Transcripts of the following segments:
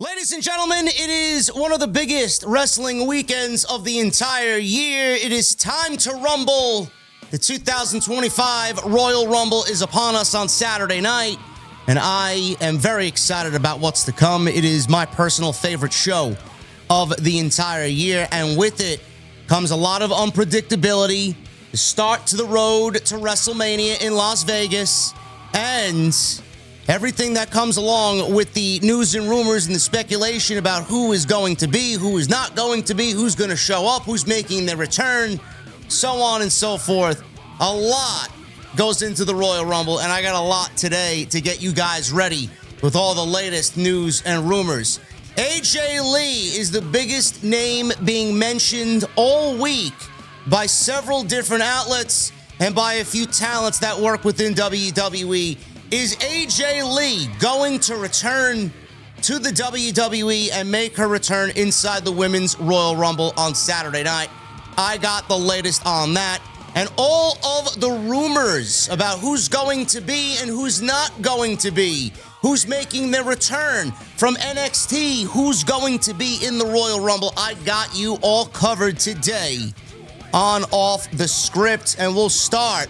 Ladies and gentlemen, it is one of the biggest wrestling weekends of the entire year. It is time to rumble. The 2025 Royal Rumble is upon us on Saturday night, and I am very excited about what's to come. It is my personal favorite show of the entire year, and with it comes a lot of unpredictability, the start to the road to WrestleMania in Las Vegas, and everything that comes along with the news and rumors and the speculation about who is going to be, who is not going to be, who's going to show up, who's making their return, so on and so forth. A lot goes into the Royal Rumble, and I got a lot today to get you guys ready with all the latest news and rumors. AJ Lee is the biggest name being mentioned all week by several different outlets and by a few talents that work within WWE. Is AJ Lee going to return to the WWE and make her return inside the Women's Royal Rumble on Saturday night? I got the latest on that and all of the rumors about who's going to be and who's not going to be, who's making their return from NXT, who's going to be in the Royal Rumble. I got you all covered today on Off the Script, and we'll start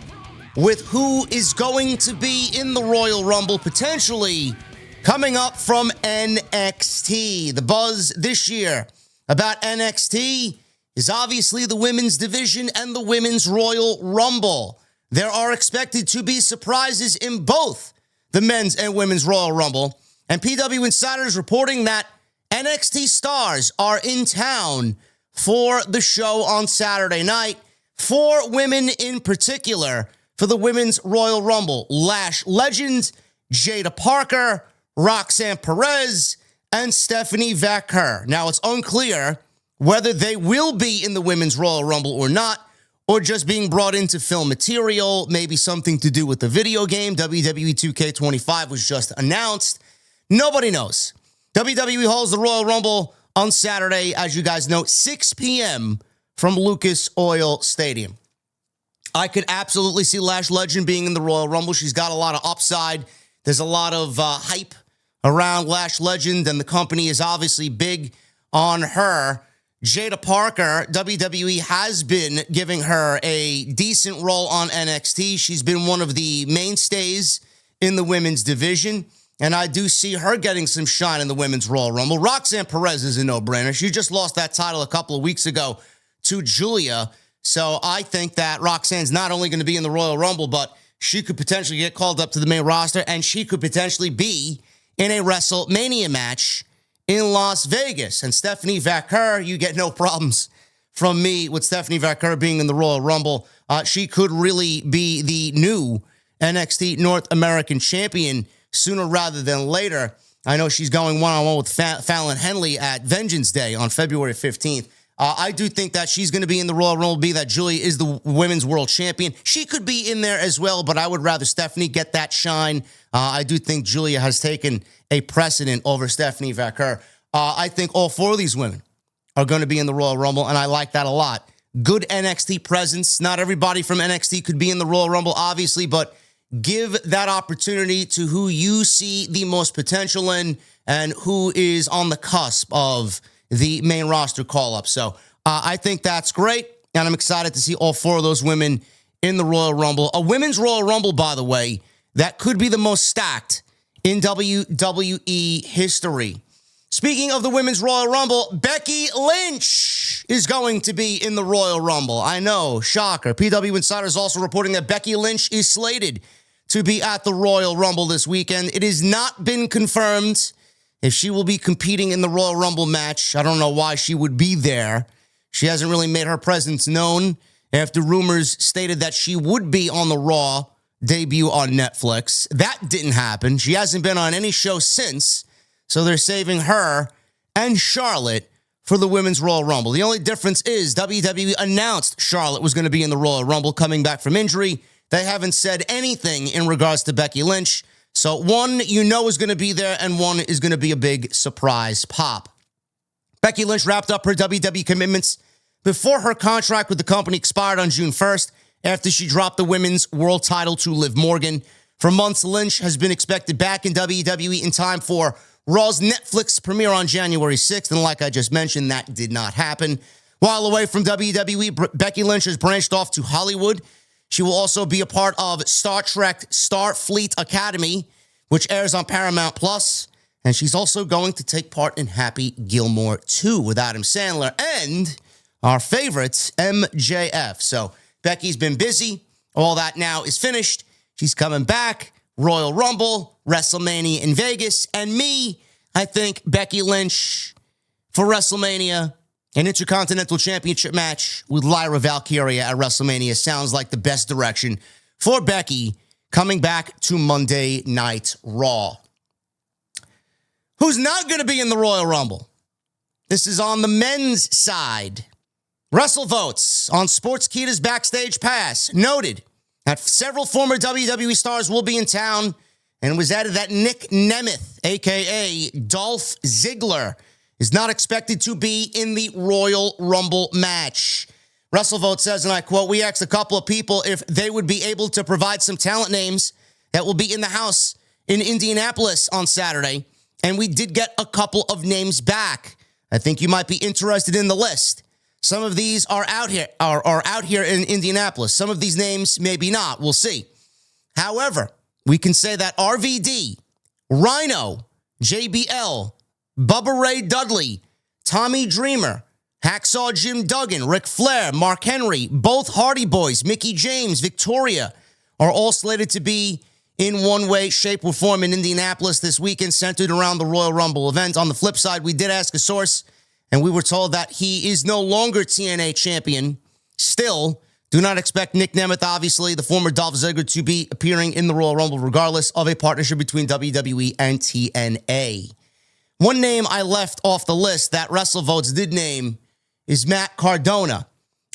with who is going to be in the Royal Rumble, potentially coming up from NXT. The buzz this year about NXT is obviously the women's division and the Women's Royal Rumble. There are expected to be surprises in both the men's and women's Royal Rumble, and PW Insider is reporting that NXT stars are in town for the show on Saturday night. 4 women in particular for the Women's Royal Rumble: Lash legend Jada Parker, Roxanne Perez, and Stephanie Vaquer. Now, it's unclear whether they will be in the Women's Royal Rumble or not, or just being brought in to film material, maybe something to do with the video game. WWE 2K25 was just announced. Nobody knows. WWE holds the Royal Rumble on Saturday, as you guys know, 6 p.m. from Lucas Oil Stadium. I could absolutely see Lash Legend being in the Royal Rumble. She's got a lot of upside. There's a lot of hype around Lash Legend, and the company is obviously big on her. Jada Parker, WWE has been giving her a decent role on NXT. She's been one of the mainstays in the women's division, and I do see her getting some shine in the Women's Royal Rumble. Roxanne Perez is a no-brainer. She just lost that title a couple of weeks ago to Julia. So I think that Roxanne's not only going to be in the Royal Rumble, but she could potentially get called up to the main roster, and she could potentially be in a WrestleMania match in Las Vegas. And Stephanie Vaquer, you get no problems from me with Stephanie Vaquer being in the Royal Rumble. She could really be the new NXT North American champion sooner rather than later. I know she's going one-on-one with Fallon Henley at Vengeance Day on February 15th. I do think that she's going to be in the Royal Rumble, be that Julia is the women's world champion. She could be in there as well, but I would rather Stephanie get that shine. I do think Julia has taken a precedent over Stephanie Vaquer. I think all 4 of these women are going to be in the Royal Rumble, and I like that a lot. Good NXT presence. Not everybody from NXT could be in the Royal Rumble, obviously, but give that opportunity to who you see the most potential in and who is on the cusp of the main roster call-up. So I think that's great, and I'm excited to see all 4 of those women in the Royal Rumble. A women's Royal Rumble, by the way, that could be the most stacked in WWE history. Speaking of the Women's Royal Rumble, Becky Lynch is going to be in the Royal Rumble. I know, shocker. PW Insider is also reporting that Becky Lynch is slated to be at the Royal Rumble this weekend. It has not been confirmed if she will be competing in the Royal Rumble match. I don't know why she would be there. She hasn't really made her presence known after rumors stated that she would be on the Raw debut on Netflix. That didn't happen. She hasn't been on any show since, so they're saving her and Charlotte for the Women's Royal Rumble. The only difference is WWE announced Charlotte was going to be in the Royal Rumble coming back from injury. They haven't said anything in regards to Becky Lynch. So one you know is going to be there, and one is going to be a big surprise pop. Becky Lynch wrapped up her WWE commitments before her contract with the company expired on June 1st after she dropped the women's world title to Liv Morgan. For months, Lynch has been expected back in WWE in time for Raw's Netflix premiere on January 6th, and like I just mentioned, that did not happen. While away from WWE, Becky Lynch has branched off to Hollywood. She will also be a part of Star Trek Starfleet Academy, which airs on Paramount Plus. And she's also going to take part in Happy Gilmore 2 with Adam Sandler and our favorite, MJF. So Becky's been busy. All that now is finished. She's coming back. Royal Rumble, WrestleMania in Vegas. And me, I think Becky Lynch for WrestleMania, an Intercontinental Championship match with Lyra Valkyria at WrestleMania sounds like the best direction for Becky coming back to Monday Night Raw. Who's not going to be in the Royal Rumble? This is on the men's side. WrestleVotes on Sportskeeda's Backstage Pass noted that several former WWE stars will be in town, and it was added that Nick Nemeth, a.k.a. Dolph Ziggler, is not expected to be in the Royal Rumble match. WrestleVote says, and I quote, "We asked a couple of people if they would be able to provide some talent names that will be in the house in Indianapolis on Saturday, and we did get a couple of names back. I think you might be interested in the list. Some of these are out here in Indianapolis. Some of these names maybe not. We'll see. However, we can say that RVD, Rhino, JBL, Bubba Ray Dudley, Tommy Dreamer, Hacksaw Jim Duggan, Ric Flair, Mark Henry, both Hardy Boys, Mickie James, Victoria are all slated to be in one way, shape, or form in Indianapolis this weekend, centered around the Royal Rumble event. On the flip side, we did ask a source, and we were told that he is no longer TNA champion. Still, do not expect Nick Nemeth, obviously, the former Dolph Ziggler, to be appearing in the Royal Rumble, regardless of a partnership between WWE and TNA. One name I left off the list that WrestleVotes did name is Matt Cardona.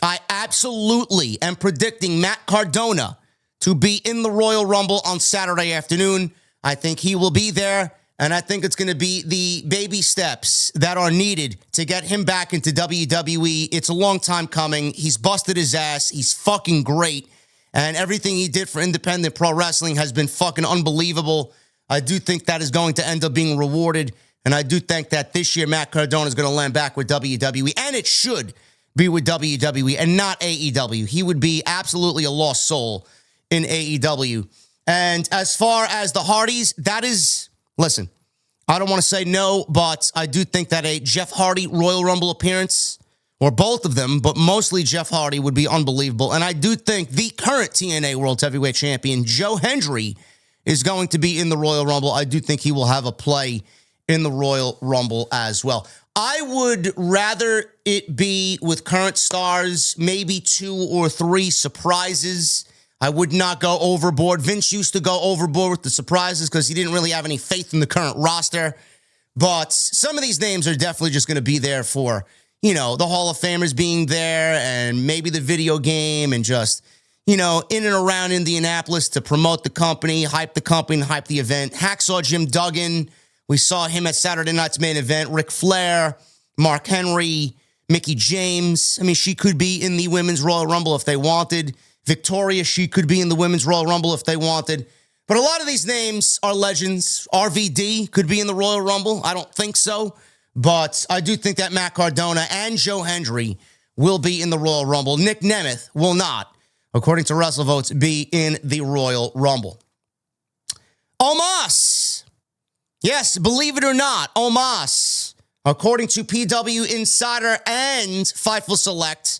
I absolutely am predicting Matt Cardona to be in the Royal Rumble on Saturday afternoon. I think he will be there, and I think it's going to be the baby steps that are needed to get him back into WWE. It's a long time coming. He's busted his ass. He's fucking great, and everything he did for independent pro wrestling has been fucking unbelievable. I do think that is going to end up being rewarded, and I do think that this year Matt Cardona is going to land back with WWE, and it should be with WWE and not AEW. He would be absolutely a lost soul in AEW. And as far as the Hardys, that is, listen, I don't want to say no, but I do think that a Jeff Hardy Royal Rumble appearance, or both of them, but mostly Jeff Hardy, would be unbelievable. And I do think the current TNA World Heavyweight Champion, Joe Hendry, is going to be in the Royal Rumble. I do think he will have a play in the Royal Rumble as well. I would rather it be with current stars, maybe 2 or 3 surprises. I would not go overboard. Vince used to go overboard with the surprises because he didn't really have any faith in the current roster. But some of these names are definitely just going to be there for, you know, the Hall of Famers being there and maybe the video game and just, you know, in and around Indianapolis to promote the company, hype the event. Hacksaw Jim Duggan, we saw him at Saturday night's main event. Ric Flair, Mark Henry, Mickie James. I mean, she could be in the Women's Royal Rumble if they wanted. Victoria, she could be in the Women's Royal Rumble if they wanted. But a lot of these names are legends. RVD could be in the Royal Rumble. I don't think so. But I do think that Matt Cardona and Joe Hendry will be in the Royal Rumble. Nick Nemeth will not, according to WrestleVotes, be in the Royal Rumble. Omos. Yes, believe it or not, Omos. According to PW Insider and Fightful Select,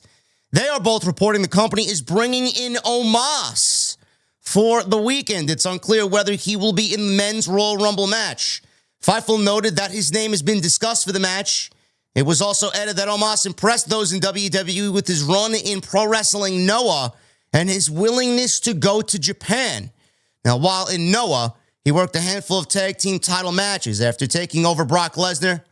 they are both reporting the company is bringing in Omos for the weekend. It's unclear whether he will be in the men's Royal Rumble match. Fightful noted that his name has been discussed for the match. It was also added that Omos impressed those in WWE with his run in Pro Wrestling Noah and his willingness to go to Japan. Now, while in Noah, he worked a handful of tag team title matches after taking over Brock Lesnar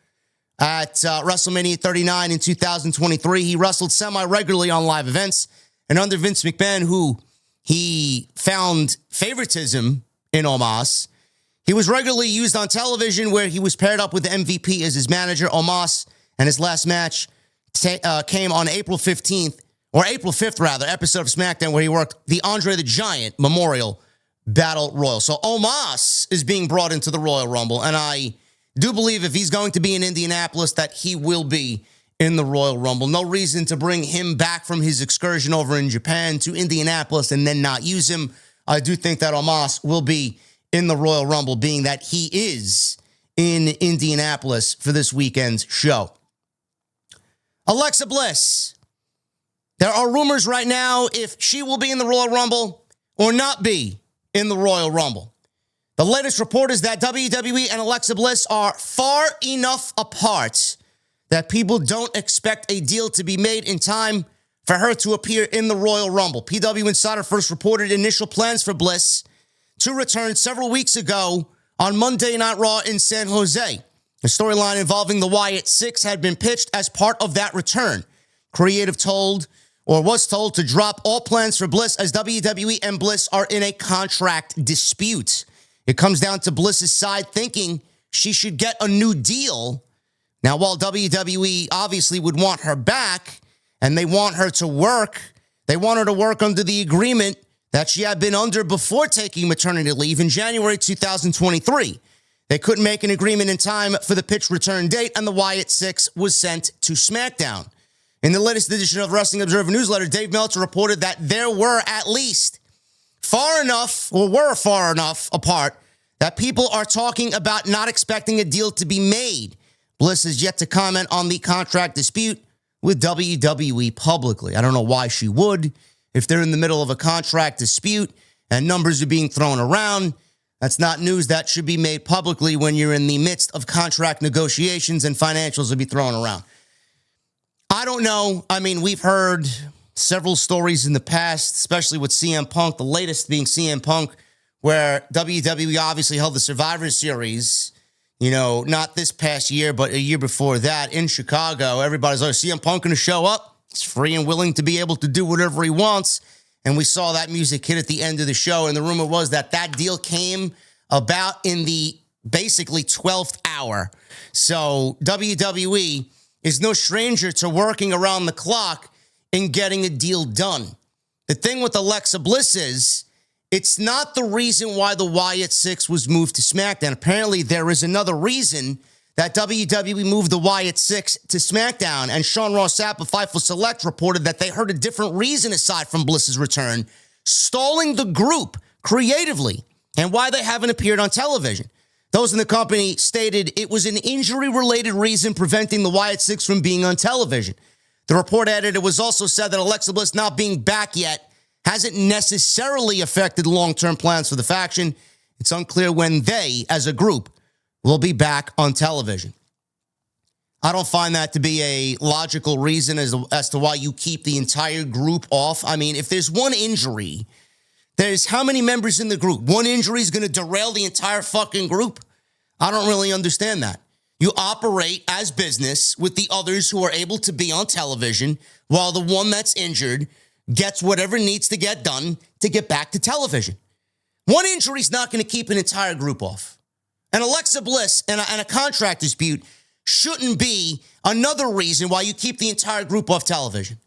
at WrestleMania 39 in 2023. He wrestled semi-regularly on live events. And under Vince McMahon, who he found favoritism in Omos, he was regularly used on television where he was paired up with the MVP as his manager. Omos and his last match came on April 5th, episode of SmackDown where he worked the Andre the Giant Memorial Battle Royal. So Omos is being brought into the Royal Rumble, and I Do believe if he's going to be in Indianapolis that he will be in the Royal Rumble. No reason to bring him back from his excursion over in Japan to Indianapolis and then not use him. I do think that Omos will be in the Royal Rumble, being that he is in Indianapolis for this weekend's show. Alexa Bliss. There are rumors right now if she will be in the Royal Rumble or not be in the Royal Rumble. The latest report is that WWE and Alexa Bliss are far enough apart that people don't expect a deal to be made in time for her to appear in the Royal Rumble. PW Insider first reported initial plans for Bliss to return several weeks ago on Monday Night Raw in San Jose. The storyline involving the Wyatt Six had been pitched as part of that return. Creative was told to drop all plans for Bliss as WWE and Bliss are in a contract dispute. It comes down to Bliss's side thinking she should get a new deal. Now, while WWE obviously would want her back and they want her to work, they want her to work under the agreement that she had been under before taking maternity leave in January 2023. They couldn't make an agreement in time for the pitched return date, and the Wyatt Six was sent to SmackDown. In the latest edition of Wrestling Observer Newsletter, Dave Meltzer reported that there were at least far enough apart that people are talking about not expecting a deal to be made. Bliss has yet to comment on the contract dispute with WWE publicly. I don't know why she would. If they're in the middle of a contract dispute and numbers are being thrown around, that's not news that should be made publicly when you're in the midst of contract negotiations and financials will be thrown around. I don't know. I mean, we've heard several stories in the past, especially with CM Punk, the latest being CM Punk, where WWE obviously held the Survivor Series, not this past year, but a year before that in Chicago. Everybody's like, CM Punk going to show up? He's free and willing to be able to do whatever he wants. And we saw that music hit at the end of the show. And the rumor was that deal came about in the basically 12th hour. So WWE is no stranger to working around the clock and getting a deal done. The thing with Alexa Bliss is, it's not the reason why the Wyatt Six was moved to SmackDown. Apparently, there is another reason that WWE moved the Wyatt Six to SmackDown. And Sean Ross Sapp of Fightful Select reported that they heard a different reason aside from Bliss's return, stalling the group creatively and why they haven't appeared on television. Those in the company stated it was an injury-related reason preventing the Wyatt Six from being on television. The report added it was also said that Alexa Bliss not being back yet hasn't necessarily affected long-term plans for the faction. It's unclear when they, as a group, will be back on television. I don't find that to be a logical reason as to why you keep the entire group off. I mean, if there's one injury, there's how many members in the group? One injury is going to derail the entire fucking group? I don't really understand that. You operate as business with the others who are able to be on television while the one that's injured gets whatever needs to get done to get back to television. One injury is not going to keep an entire group off. And Alexa Bliss and a contract dispute shouldn't be another reason why you keep the entire group off television.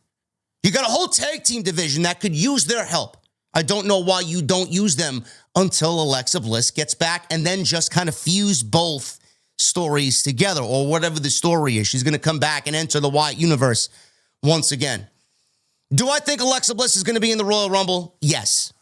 You got a whole tag team division that could use their help. I don't know why you don't use them until Alexa Bliss gets back and then just kind of fuse both stories together or whatever the story is. She's going to come back and enter the Wyatt universe once again. Do I think Alexa Bliss is going to be in the Royal Rumble? Yes.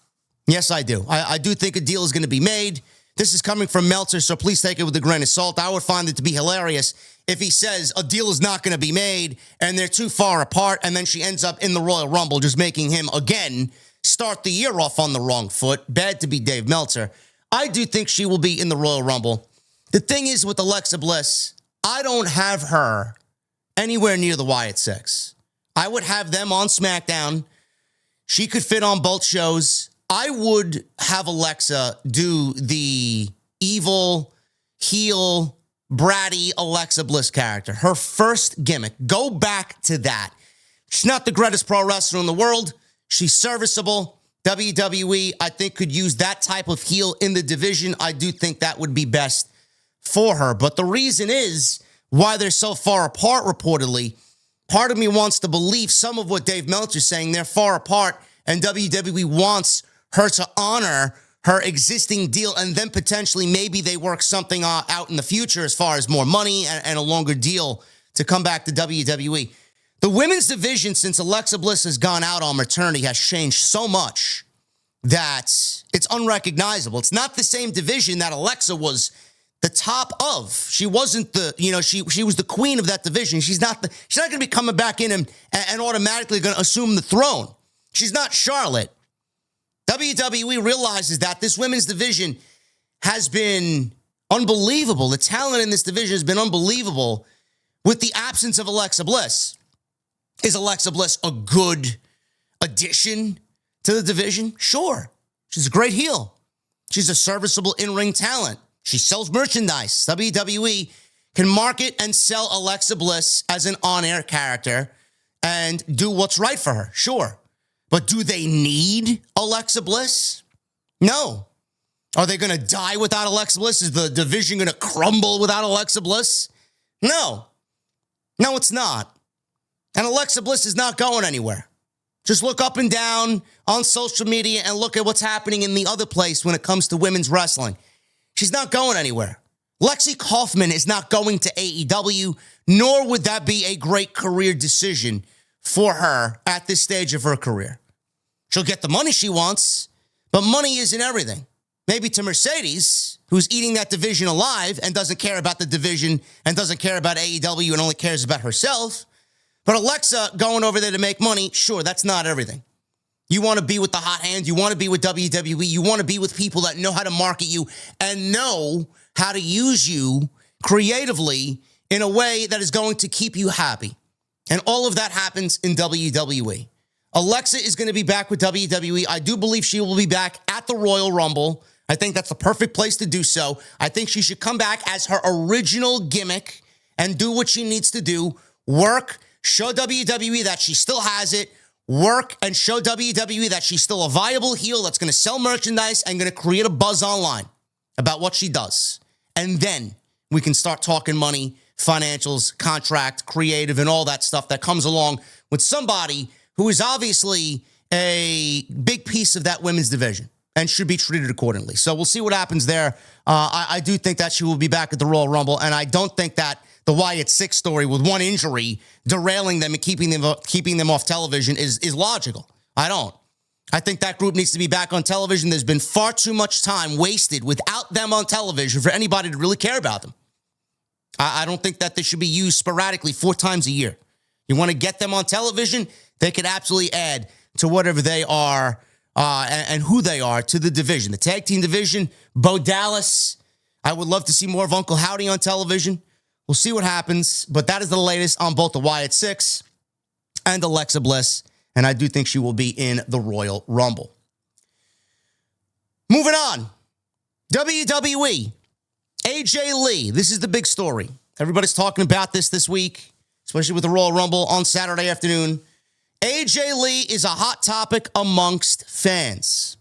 Yes, I do. I do think a deal is going to be made. This is coming from Meltzer, so please take it with a grain of salt. I would find it to be hilarious if he says a deal is not going to be made and they're too far apart and then she ends up in the Royal Rumble, just making him, again, start the year off on the wrong foot. Bad to be Dave Meltzer. I do think she will be in the Royal Rumble. The thing is with Alexa Bliss, I don't have her anywhere near the Wyatt Six. I would have them on SmackDown. She could fit on both shows. I would have Alexa do the evil, heel, bratty Alexa Bliss character. Her first gimmick. Go back to that. She's not the greatest pro wrestler in the world. She's serviceable. WWE, I think, could use that type of heel in the division. I do think that would be best for her. But the reason is why they're so far apart, reportedly. Part of me wants to believe some of what Dave Meltzer's saying. They're far apart, and WWE wants her to honor her existing deal, and then potentially maybe they work something out in the future as far as more money and a longer deal to come back to WWE. The women's division, since Alexa Bliss has gone out on maternity, has changed so much that it's unrecognizable. It's not the same division that Alexa was the top of. She wasn't she was the queen of that division. She's not going to be coming back in and automatically going to assume the throne. She's not Charlotte. WWE realizes that this women's division has been unbelievable. The talent in this division has been unbelievable with the absence of Alexa Bliss. Is Alexa Bliss a good addition to the division? Sure. She's a great heel. She's a serviceable in-ring talent. She sells merchandise. WWE can market and sell Alexa Bliss as an on-air character and do what's right for her. Sure. But do they need Alexa Bliss? No. Are they going to die without Alexa Bliss? Is the division going to crumble without Alexa Bliss? No. No, it's not. And Alexa Bliss is not going anywhere. Just look up and down on social media and look at what's happening in the other place when it comes to women's wrestling. She's not going anywhere. Lexi Kaufman is not going to AEW, nor would that be a great career decision for her at this stage of her career. She'll get the money she wants, but money isn't everything. Maybe to Mercedes, who's eating that division alive and doesn't care about the division and doesn't care about AEW and only cares about herself. But Alexa going over there to make money, sure, that's not everything. You want to be with the hot hands. You want to be with WWE. You want to be with people that know how to market you and know how to use you creatively in a way that is going to keep you happy. And all of that happens in WWE. Alexa is going to be back with WWE. I do believe she will be back at the Royal Rumble. I think that's the perfect place to do so. I think she should come back as her original gimmick and do what she needs to do. Work, show WWE that she still has it. Work and show WWE that she's still a viable heel that's going to sell merchandise and going to create a buzz online about what she does. And then we can start talking money, financials, contract, creative, and all that stuff that comes along with somebody who is obviously a big piece of that women's division and should be treated accordingly. So we'll see what happens there. I do think that she will be back at the Royal Rumble, and I don't think that the Wyatt 6 story with one injury derailing them and keeping them off television is logical. I don't. I think that group needs to be back on television. There's been far too much time wasted without them on television for anybody to really care about them. I don't think that they should be used sporadically 4 times a year. You want to get them on television, they could absolutely add to whatever they are and who they are to the division. The tag team division, Bo Dallas. I would love to see more of Uncle Howdy on television. We'll see what happens, but that is the latest on both the Wyatt 6 and Alexa Bliss, and I do think she will be in the Royal Rumble. Moving on, WWE, AJ Lee. This is the big story. Everybody's talking about this week, especially with the Royal Rumble on Saturday afternoon. AJ Lee is a hot topic amongst fans.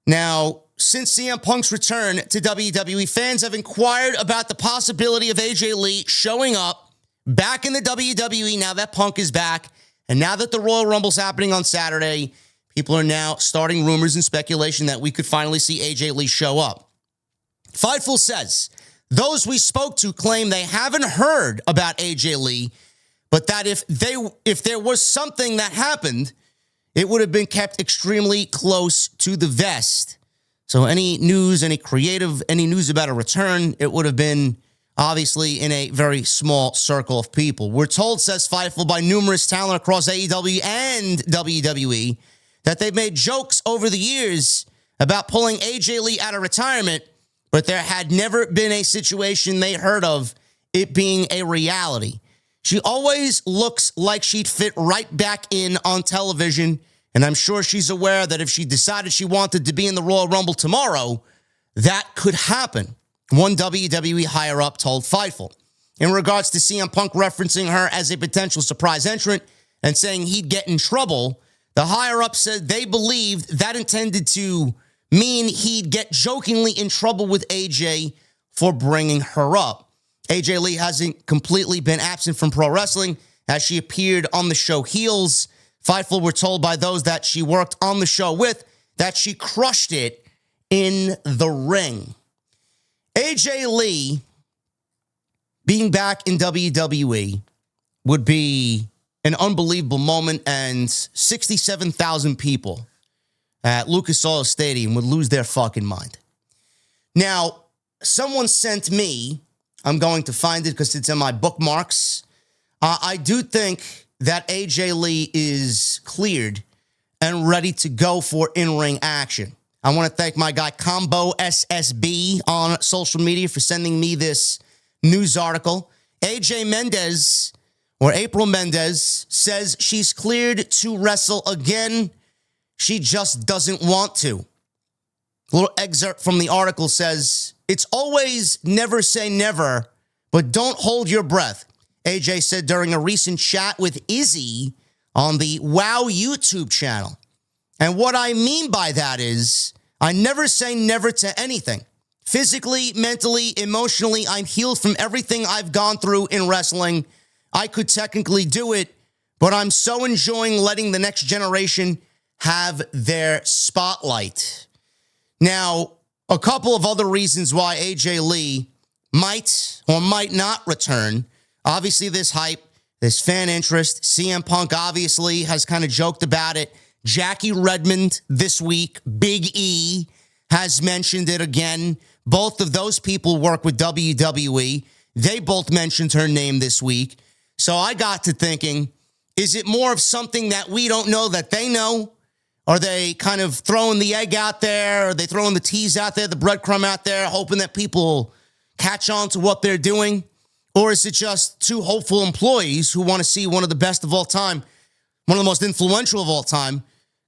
Now, since CM Punk's return to WWE, fans have inquired about the possibility of AJ Lee showing up back in the WWE now that Punk is back. And now that the Royal Rumble's happening on Saturday, people are now starting rumors and speculation that we could finally see AJ Lee show up. Fightful says, those we spoke to claim they haven't heard about AJ Lee, but that if there was something that happened, it would have been kept extremely close to the vest. So any news, any news about a return, it would have been obviously in a very small circle of people. We're told, says Fightful, by numerous talent across AEW and WWE, that they've made jokes over the years about pulling AJ Lee out of retirement, but there had never been a situation they heard of it being a reality. She always looks like she'd fit right back in on television, and I'm sure she's aware that if she decided she wanted to be in the Royal Rumble tomorrow, that could happen, one WWE higher-up told Fightful. In regards to CM Punk referencing her as a potential surprise entrant and saying he'd get in trouble, the higher-up said they believed that intended to mean he'd get jokingly in trouble with AJ for bringing her up. AJ Lee hasn't completely been absent from pro wrestling as she appeared on the show Heels. Fightful were told by those that she worked on the show with that she crushed it in the ring. AJ Lee being back in WWE would be an unbelievable moment, and 67,000 people at Lucas Oil Stadium would lose their fucking mind. Now, someone sent me, I'm going to find it because it's in my bookmarks. I do think that AJ Lee is cleared and ready to go for in-ring action. I want to thank my guy Combo SSB on social media for sending me this news article. AJ Mendez, or April Mendez, says she's cleared to wrestle again. She just doesn't want to. A little excerpt from the article says, "It's always never say never, but don't hold your breath," AJ said during a recent chat with Izzy on the WOW YouTube channel. And what I mean by that is, I never say never to anything. Physically, mentally, emotionally, I'm healed from everything I've gone through in wrestling. I could technically do it, but I'm so enjoying letting the next generation have their spotlight. Now, a couple of other reasons why AJ Lee might or might not return. Obviously, this hype, this fan interest. CM Punk obviously has kind of joked about it. Jackie Redmond this week, Big E, has mentioned it again. Both of those people work with WWE. They both mentioned her name this week. So I got to thinking, is it more of something that we don't know that they know? Are they kind of throwing the egg out there? Are they throwing the tease out there, the breadcrumb out there, hoping that people catch on to what they're doing? Or is it just two hopeful employees who want to see one of the best of all time, one of the most influential of all time,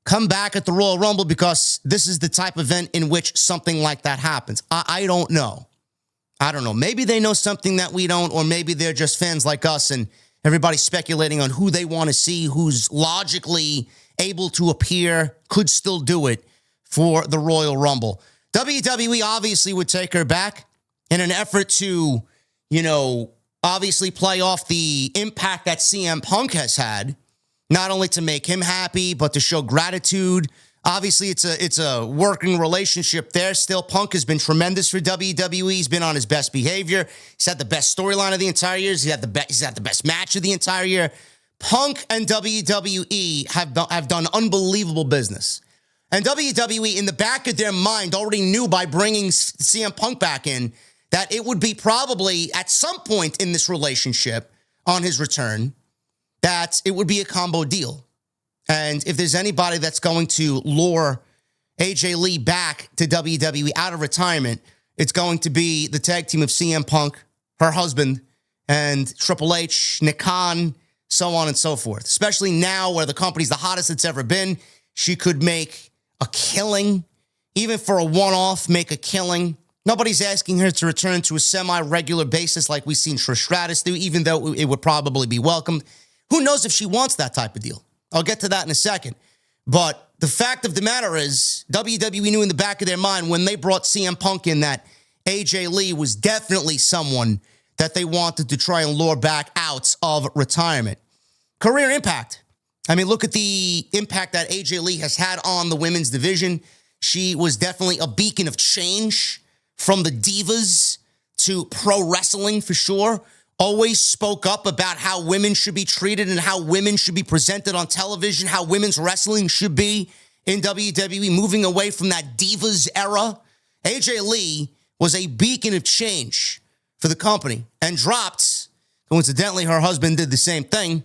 come back at the Royal Rumble because this is the type of event in which something like that happens? I don't know. I don't know. Maybe they know something that we don't, or maybe they're just fans like us and everybody's speculating on who they want to see, who's logically able to appear, could still do it for the Royal Rumble. WWE obviously would take her back in an effort to, obviously play off the impact that CM Punk has had, not only to make him happy, but to show gratitude. Obviously, it's a working relationship there. Still, Punk has been tremendous for WWE. He's been on his best behavior. He's had the best storyline of the entire year. He's had the best match of the entire year. Punk and WWE have done unbelievable business. And WWE, in the back of their mind, already knew by bringing CM Punk back in that it would be probably at some point in this relationship on his return that it would be a combo deal. And if there's anybody that's going to lure AJ Lee back to WWE out of retirement, it's going to be the tag team of CM Punk, her husband, and Triple H, Nick Khan, so on and so forth. Especially now where the company's the hottest it's ever been. She could make a killing, even for a one-off, make a killing. Nobody's asking her to return to a semi-regular basis like we've seen Trish Stratus do, even though it would probably be welcomed. Who knows if she wants that type of deal? I'll get to that in a second. But the fact of the matter is, WWE knew in the back of their mind when they brought CM Punk in that AJ Lee was definitely someone that they wanted to try and lure back out of retirement. Career impact. I mean, look at the impact that AJ Lee has had on the women's division. She was definitely a beacon of change from the divas to pro wrestling for sure. Always spoke up about how women should be treated and how women should be presented on television, how women's wrestling should be in WWE, moving away from that divas era. AJ Lee was a beacon of change for the company and dropped, coincidentally, her husband did the same thing,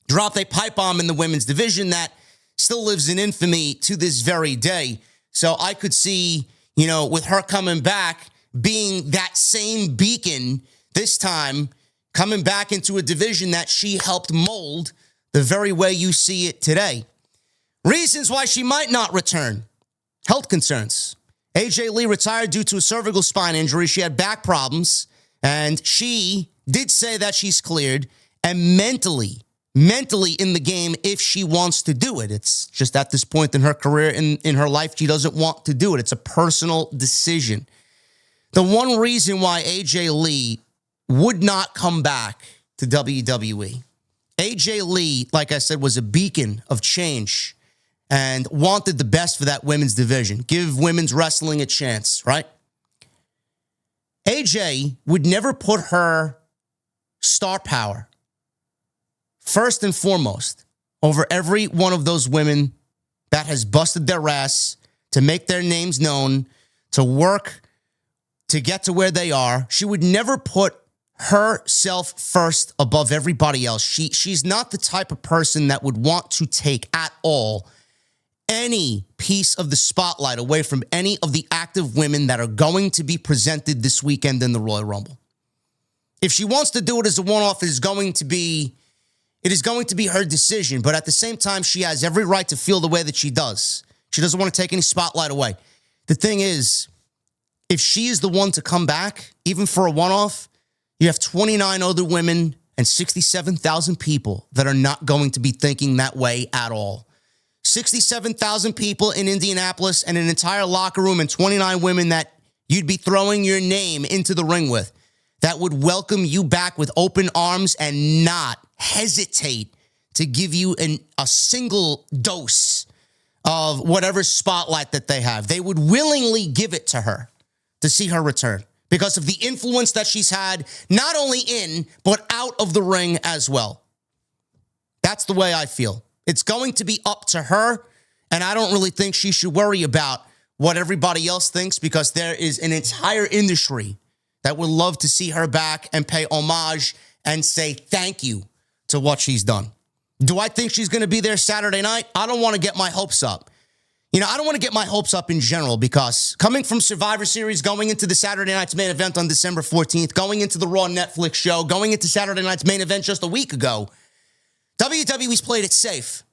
dropped a pipe bomb in the women's division that still lives in infamy to this very day. So I could see, with her coming back, being that same beacon, this time coming back into a division that she helped mold the very way you see it today. Reasons why she might not return. Health concerns. AJ Lee retired due to a cervical spine injury. She had back problems, and she did say that she's cleared and mentally in the game if she wants to do it. It's just at this point in her career, in her life, she doesn't want to do it. It's a personal decision. The one reason why AJ Lee would not come back to WWE. AJ Lee, like I said, was a beacon of change. and wanted the best for that women's division. Give women's wrestling a chance, right? AJ would never put her star power first and foremost over every one of those women that has busted their ass to make their names known, to work, to get to where they are. She would never put herself first above everybody else. She's not the type of person that would want to take at all any piece of the spotlight away from any of the active women that are going to be presented this weekend in the Royal Rumble. If she wants to do it as a one-off, it is going to be her decision. But at the same time, she has every right to feel the way that she does. She doesn't want to take any spotlight away. The thing is, if she is the one to come back, even for a one-off, you have 29 other women and 67,000 people that are not going to be thinking that way at all. 67,000 people in Indianapolis and an entire locker room and 29 women that you'd be throwing your name into the ring with that would welcome you back with open arms and not hesitate to give you a single dose of whatever spotlight that they have. They would willingly give it to her to see her return because of the influence that she's had, not only in, but out of the ring as well. That's the way I feel. It's going to be up to her, and I don't really think she should worry about what everybody else thinks because there is an entire industry that would love to see her back and pay homage and say thank you to what she's done. Do I think she's going to be there Saturday night? I don't want to get my hopes up. I don't want to get my hopes up in general because coming from Survivor Series, going into the Saturday night's main event on December 14th, going into the Raw Netflix show, going into Saturday night's main event just a week ago, WWE's played it safe.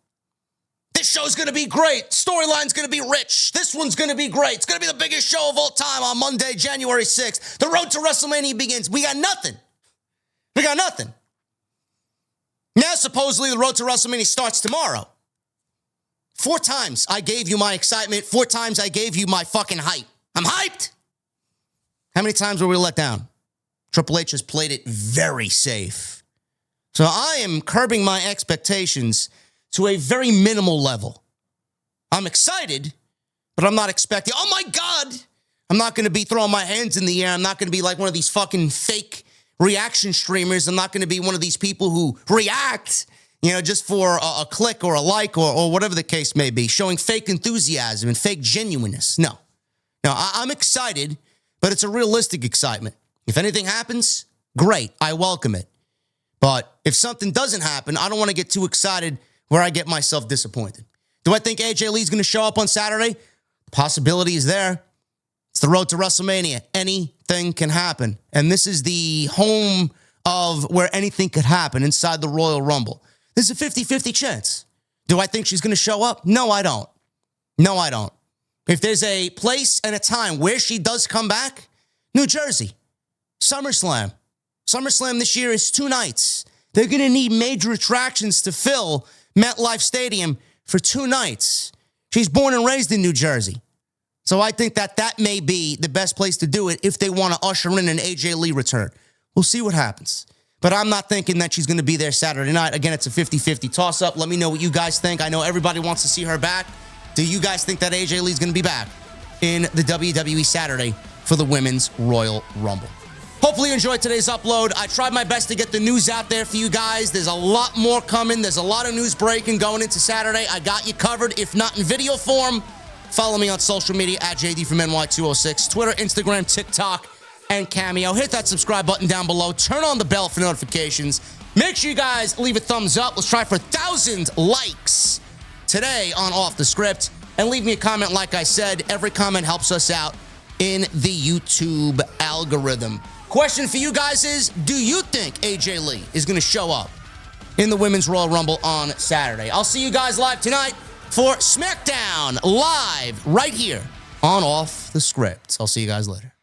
This show's going to be great. Storyline's going to be rich. This one's going to be great. It's going to be the biggest show of all time on Monday, January 6th. The road to WrestleMania begins. We got nothing. Now, supposedly, the road to WrestleMania starts tomorrow. 4 times I gave you my excitement. 4 times I gave you my fucking hype. I'm hyped. How many times were we let down? Triple H has played it very safe. So I am curbing my expectations to a very minimal level. I'm excited, but I'm not expecting, oh my God. I'm not going to be throwing my hands in the air. I'm not going to be like one of these fucking fake reaction streamers. I'm not going to be one of these people who react, just for a click or a like or whatever the case may be, showing fake enthusiasm and fake genuineness. No, I'm excited, but it's a realistic excitement. If anything happens, great. I welcome it. But if something doesn't happen, I don't want to get too excited where I get myself disappointed. Do I think AJ Lee's going to show up on Saturday? The possibility is there. It's the road to WrestleMania. Anything can happen. And this is the home of where anything could happen inside the Royal Rumble. There's a 50-50 chance. Do I think she's going to show up? No, I don't. If there's a place and a time where she does come back, New Jersey, SummerSlam. SummerSlam this year is 2 nights. They're going to need major attractions to fill MetLife Stadium for 2 nights. She's born and raised in New Jersey. So I think that may be the best place to do it if they want to usher in an AJ Lee return. We'll see what happens. But I'm not thinking that she's going to be there Saturday night. Again, it's a 50-50 toss-up. Let me know what you guys think. I know everybody wants to see her back. Do you guys think that AJ Lee's going to be back in the WWE Saturday for the Women's Royal Rumble? Hopefully you enjoyed today's upload. I tried my best to get the news out there for you guys. There's a lot more coming. There's a lot of news breaking going into Saturday. I got you covered, if not in video form. Follow me on social media at JD from NY206, Twitter, Instagram, TikTok, and Cameo. Hit that subscribe button down below. Turn on the bell for notifications. Make sure you guys leave a thumbs up. Let's try for 1,000 likes today on Off the Script. And leave me a comment. Like I said, every comment helps us out in the YouTube algorithm. Question for you guys is, do you think AJ Lee is going to show up in the Women's Royal Rumble on Saturday? I'll see you guys live tonight for SmackDown Live right here on Off the Script. I'll see you guys later.